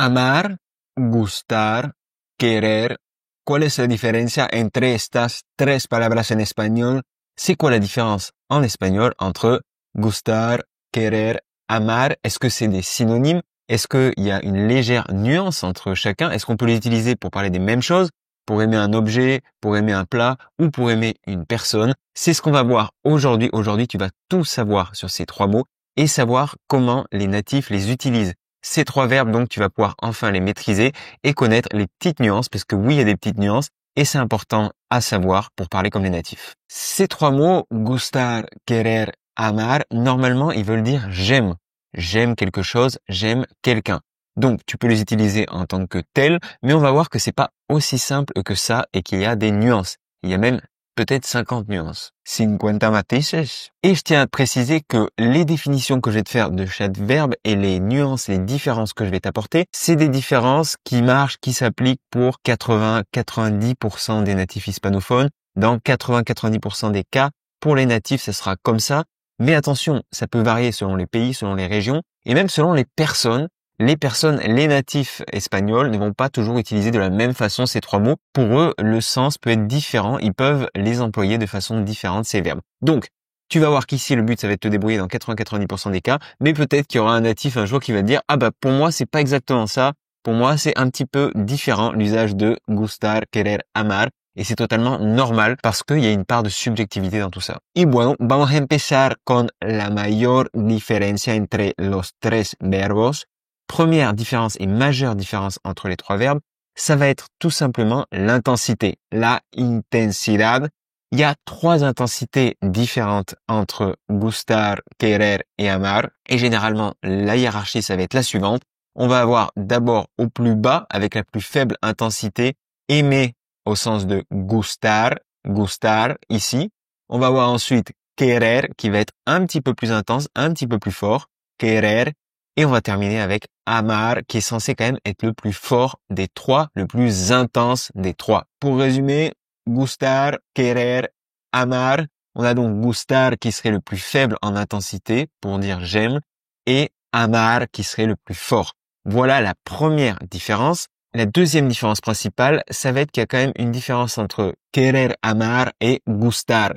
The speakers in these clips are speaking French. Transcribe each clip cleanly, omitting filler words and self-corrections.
Amar, gustar, querer. ¿Cuál es la diferencia entre estas tres palabras en espagnol? C'est quoi la différence en espagnol entre gustar, querer, amar? Est-ce que c'est des synonymes? Est-ce qu'il y a une légère nuance entre chacun? Est-ce qu'on peut les utiliser pour parler des mêmes choses? Pour aimer un objet, pour aimer un plat ou pour aimer une personne? C'est ce qu'on va voir aujourd'hui. Aujourd'hui, tu vas tout savoir sur ces trois mots et savoir comment les natifs les utilisent. Ces trois verbes, donc, tu vas pouvoir enfin les maîtriser et connaître les petites nuances, parce que oui, il y a des petites nuances et c'est important à savoir pour parler comme les natifs. Ces trois mots, gustar, querer, amar, normalement, ils veulent dire j'aime. J'aime quelque chose, j'aime quelqu'un. Donc, tu peux les utiliser en tant que tels, mais on va voir que c'est pas aussi simple que ça et qu'il y a des nuances. Il y a même peut-être 50 nuances. 50 matices. Et je tiens à te préciser que les définitions que je vais te faire de chaque verbe et les nuances, les différences que je vais t'apporter, c'est des différences qui marchent, qui s'appliquent pour 80-90% des natifs hispanophones. Dans 80-90% des cas, pour les natifs, ça sera comme ça. Mais attention, ça peut varier selon les pays, selon les régions et même selon les personnes. Les natifs espagnols ne vont pas toujours utiliser de la même façon ces trois mots. Pour eux, le sens peut être différent. Ils peuvent les employer de façon différente, ces verbes. Donc, tu vas voir qu'ici, le but, ça va être de te débrouiller dans 80-90% des cas. Mais peut-être qu'il y aura un natif un jour qui va te dire, ah bah, pour moi, c'est pas exactement ça. Pour moi, c'est un petit peu différent, l'usage de gustar, querer, amar. Et c'est totalement normal parce qu'il y a une part de subjectivité dans tout ça. Y bueno, vamos a empezar con la mayor diferencia entre los tres verbos. Première différence et majeure différence entre les trois verbes, ça va être tout simplement l'intensité, la intensidad. Il y a trois intensités différentes entre gustar, querer et amar. Et généralement, la hiérarchie, ça va être la suivante. On va avoir d'abord au plus bas, avec la plus faible intensité, aimer au sens de gustar, gustar ici. On va avoir ensuite querer qui va être un petit peu plus intense, un petit peu plus fort, querer. Et on va terminer avec amar qui est censé quand même être le plus fort des trois, le plus intense des trois. Pour résumer, gustar, querer, amar. On a donc gustar qui serait le plus faible en intensité pour dire j'aime et amar qui serait le plus fort. Voilà la première différence. La deuxième différence principale, ça va être qu'il y a quand même une différence entre querer, amar et gustar.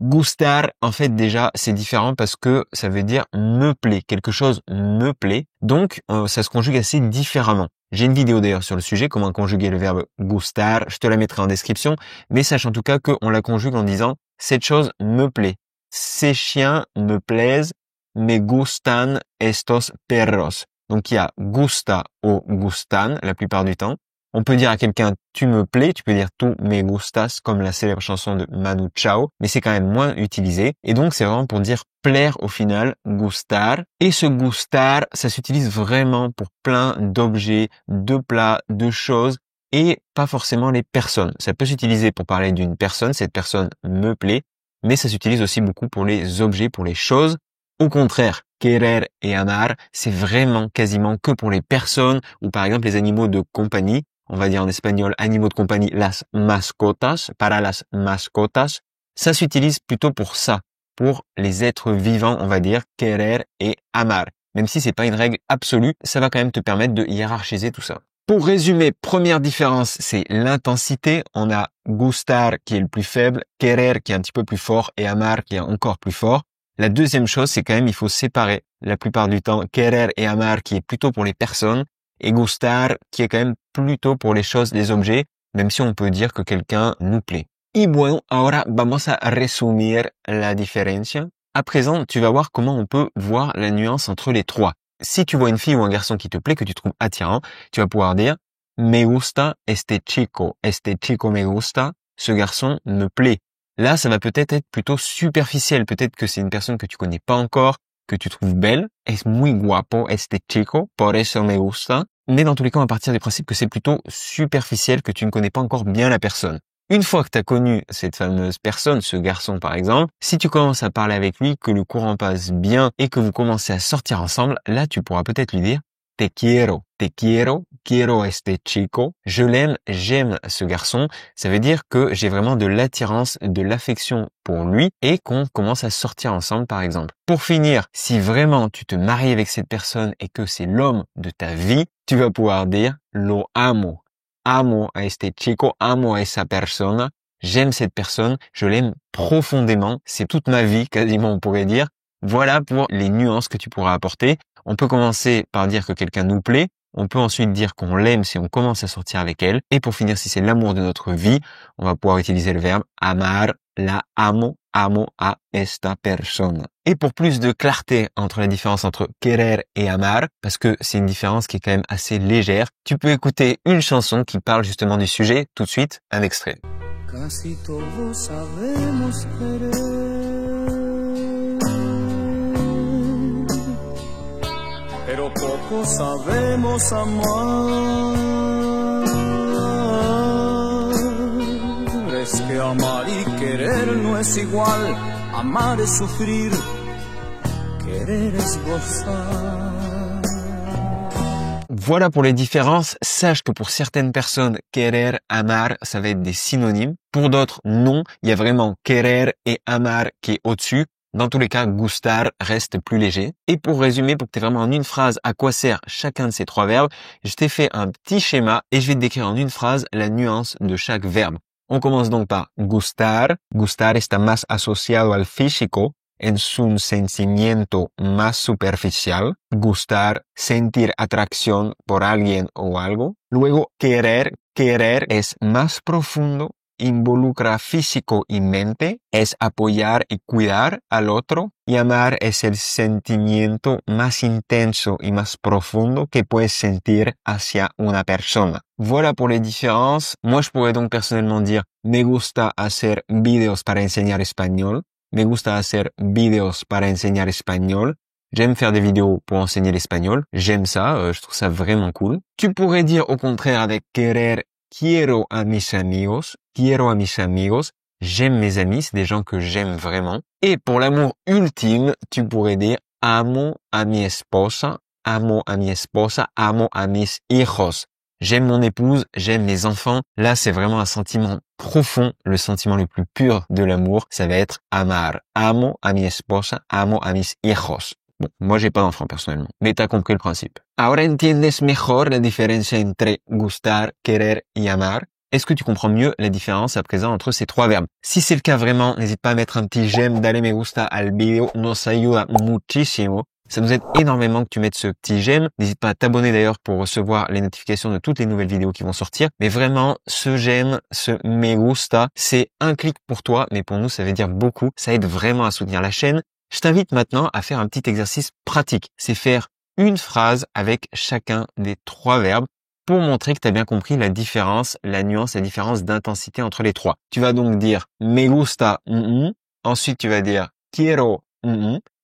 Gustar, en fait, déjà, c'est différent parce que ça veut dire me plaît. Quelque chose me plaît. Donc, ça se conjugue assez différemment. J'ai une vidéo d'ailleurs sur le sujet, comment conjuguer le verbe gustar. Je te la mettrai en description. Mais sache en tout cas qu'on la conjugue en disant cette chose me plaît. Ces chiens me plaisent. Me gustan estos perros. Donc, il y a gusta ou gustan la plupart du temps. On peut dire à quelqu'un « tu me plais », tu peux dire « tu me gustas » comme la célèbre chanson de Manu Chao, mais c'est quand même moins utilisé. Et donc, c'est vraiment pour dire plaire au final, gustar. Et ce gustar, ça s'utilise vraiment pour plein d'objets, de plats, de choses et pas forcément les personnes. Ça peut s'utiliser pour parler d'une personne, cette personne me plaît, mais ça s'utilise aussi beaucoup pour les objets, pour les choses. Au contraire, querer et amar, c'est vraiment quasiment que pour les personnes ou par exemple les animaux de compagnie. On va dire en espagnol animaux de compagnie, las mascotas, para las mascotas. Ça s'utilise plutôt pour ça, pour les êtres vivants, on va dire, querer et amar. Même si c'est pas une règle absolue, ça va quand même te permettre de hiérarchiser tout ça. Pour résumer, première différence, c'est l'intensité. On a gustar qui est le plus faible, querer qui est un petit peu plus fort et amar qui est encore plus fort. La deuxième chose, c'est quand même, il faut séparer la plupart du temps querer et amar qui est plutôt pour les personnes et gustar qui est quand même plutôt pour les choses, les objets, même si on peut dire que quelqu'un nous plaît. Y bueno, ahora vamos a resumir la diferencia. À présent, tu vas voir comment on peut voir la nuance entre les trois. Si tu vois une fille ou un garçon qui te plaît, que tu trouves attirant, tu vas pouvoir dire me gusta este chico me gusta, ce garçon me plaît. Là, ça va peut-être être plutôt superficiel. Peut-être que c'est une personne que tu connais pas encore, que tu trouves belle. Es muy guapo este chico, por eso me gusta. Mais dans tous les cas, on va partir du principe que c'est plutôt superficiel, que tu ne connais pas encore bien la personne. Une fois que tu as connu cette fameuse personne, ce garçon par exemple, si tu commences à parler avec lui, que le courant passe bien et que vous commencez à sortir ensemble, là, tu pourras peut-être lui dire te quiero, quiero a este chico. Je l'aime, j'aime ce garçon. Ça veut dire que j'ai vraiment de l'attirance, de l'affection pour lui et qu'on commence à sortir ensemble, par exemple. Pour finir, si vraiment tu te maries avec cette personne et que c'est l'homme de ta vie, tu vas pouvoir dire lo amo. Amo a este chico, amo a esa persona. J'aime cette personne, je l'aime profondément. C'est toute ma vie, quasiment, on pourrait dire. Voilà pour les nuances que tu pourras apporter. On peut commencer par dire que quelqu'un nous plaît. On peut ensuite dire qu'on l'aime si on commence à sortir avec elle. Et pour finir, si c'est l'amour de notre vie, on va pouvoir utiliser le verbe amar, la amo, amo a esta persona. Et pour plus de clarté entre la différence entre querer et amar, parce que c'est une différence qui est quand même assez légère, tu peux écouter une chanson qui parle justement du sujet. Tout de suite, un extrait. Casi todos sabemos querer, pero poco sabemos amar. Es que amar y querer no es igual, amar es sufrir, querer es gozar. Voilà pour les différences. Sache que pour certaines personnes, querer, amar, ça va être des synonymes. Pour d'autres, non. Il y a vraiment querer et amar qui est au-dessus. Dans tous les cas, gustar reste plus léger. Et pour résumer, pour que tu aies vraiment en une phrase à quoi sert chacun de ces trois verbes, je t'ai fait un petit schéma et je vais te décrire en une phrase la nuance de chaque verbe. On commence donc par gustar. Gustar está más asociado al físico. Es un sentimiento más superficial. Gustar, sentir atracción por alguien o algo. Luego, querer. Querer es más profundo, involucra físico y mente. Es apoyar y cuidar al otro. Y amar es el sentimiento más intenso y más profundo que puedes sentir hacia una persona. Voilà pour les différences. Moi, je pourrais donc personnellement dire me gusta hacer videos para enseñar español. Me gusta hacer videos para enseñar español. J'aime faire des vidéos pour enseigner l'espagnol. J'aime ça, je trouve ça vraiment cool. Tu pourrais dire au contraire avec querer, quiero a mis amigos. Quiero a mis amigos. J'aime mes amis, c'est des gens que j'aime vraiment. Et pour l'amour ultime, tu pourrais dire amo a mi esposa. Amo a mi esposa. Amo a mis hijos. J'aime mon épouse, j'aime mes enfants. Là, c'est vraiment un sentiment profond, le sentiment le plus pur de l'amour. Ça va être amar. Amo a mi esposa, amo a mis hijos. Bon, moi, j'ai pas d'enfants personnellement, mais t'as compris le principe. Ahora entiendes mejor la diferencia entre gustar, querer y amar. Est-ce que tu comprends mieux la différence à présent entre ces trois verbes? Si c'est le cas vraiment, n'hésite pas à mettre un petit j'aime, dale me gusta al video, nos ayuda muchísimo. Ça nous aide énormément que tu mettes ce petit j'aime. N'hésite pas à t'abonner d'ailleurs pour recevoir les notifications de toutes les nouvelles vidéos qui vont sortir. Mais vraiment, ce j'aime, ce me gusta, c'est un clic pour toi, mais pour nous, ça veut dire beaucoup. Ça aide vraiment à soutenir la chaîne. Je t'invite maintenant à faire un petit exercice pratique. C'est faire une phrase avec chacun des trois verbes pour montrer que tu as bien compris la différence, la nuance, la différence d'intensité entre les trois. Tu vas donc dire me gusta, ensuite tu vas dire quiero,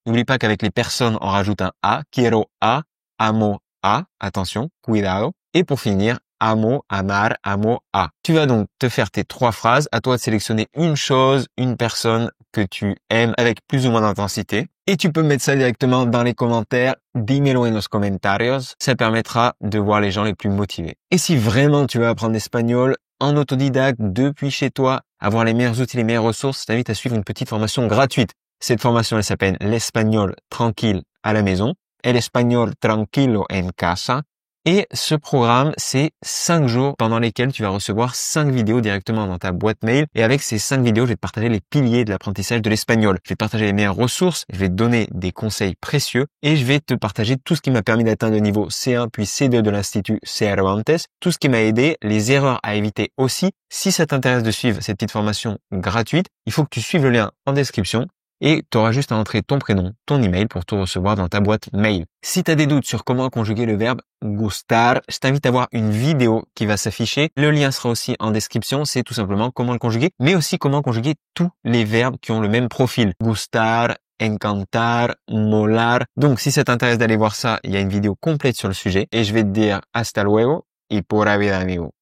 N'oublie pas qu'avec les personnes, on rajoute un a. Quiero a, amo a. Attention, cuidado. Et pour finir, amo, amar, amo a. Tu vas donc te faire tes trois phrases. À toi de sélectionner une chose, une personne que tu aimes avec plus ou moins d'intensité. Et tu peux mettre ça directement dans les commentaires. Dímelo en los comentarios. Ça permettra de voir les gens les plus motivés. Et si vraiment tu veux apprendre l'espagnol en autodidacte depuis chez toi, avoir les meilleurs outils, les meilleures ressources, je t'invite à suivre une petite formation gratuite. Cette formation, elle s'appelle l'espagnol tranquille à la maison, el español tranquilo en casa. Et ce programme, c'est 5 jours pendant lesquels tu vas recevoir 5 vidéos directement dans ta boîte mail. Et avec ces 5 vidéos, je vais te partager les piliers de l'apprentissage de l'espagnol. Je vais te partager les meilleures ressources, je vais te donner des conseils précieux et je vais te partager tout ce qui m'a permis d'atteindre le niveau C1 puis C2 de l'Institut Cervantes, tout ce qui m'a aidé, les erreurs à éviter aussi. Si ça t'intéresse de suivre cette petite formation gratuite, il faut que tu suives le lien en description. Et tu auras juste à entrer ton prénom, ton email pour tout recevoir dans ta boîte mail. Si tu as des doutes sur comment conjuguer le verbe gustar, je t'invite à voir une vidéo qui va s'afficher. Le lien sera aussi en description. C'est tout simplement comment le conjuguer, mais aussi comment conjuguer tous les verbes qui ont le même profil. Gustar, encantar, molar. Donc, si ça t'intéresse d'aller voir ça, il y a une vidéo complète sur le sujet. Et je vais te dire hasta luego y pura vida amigo.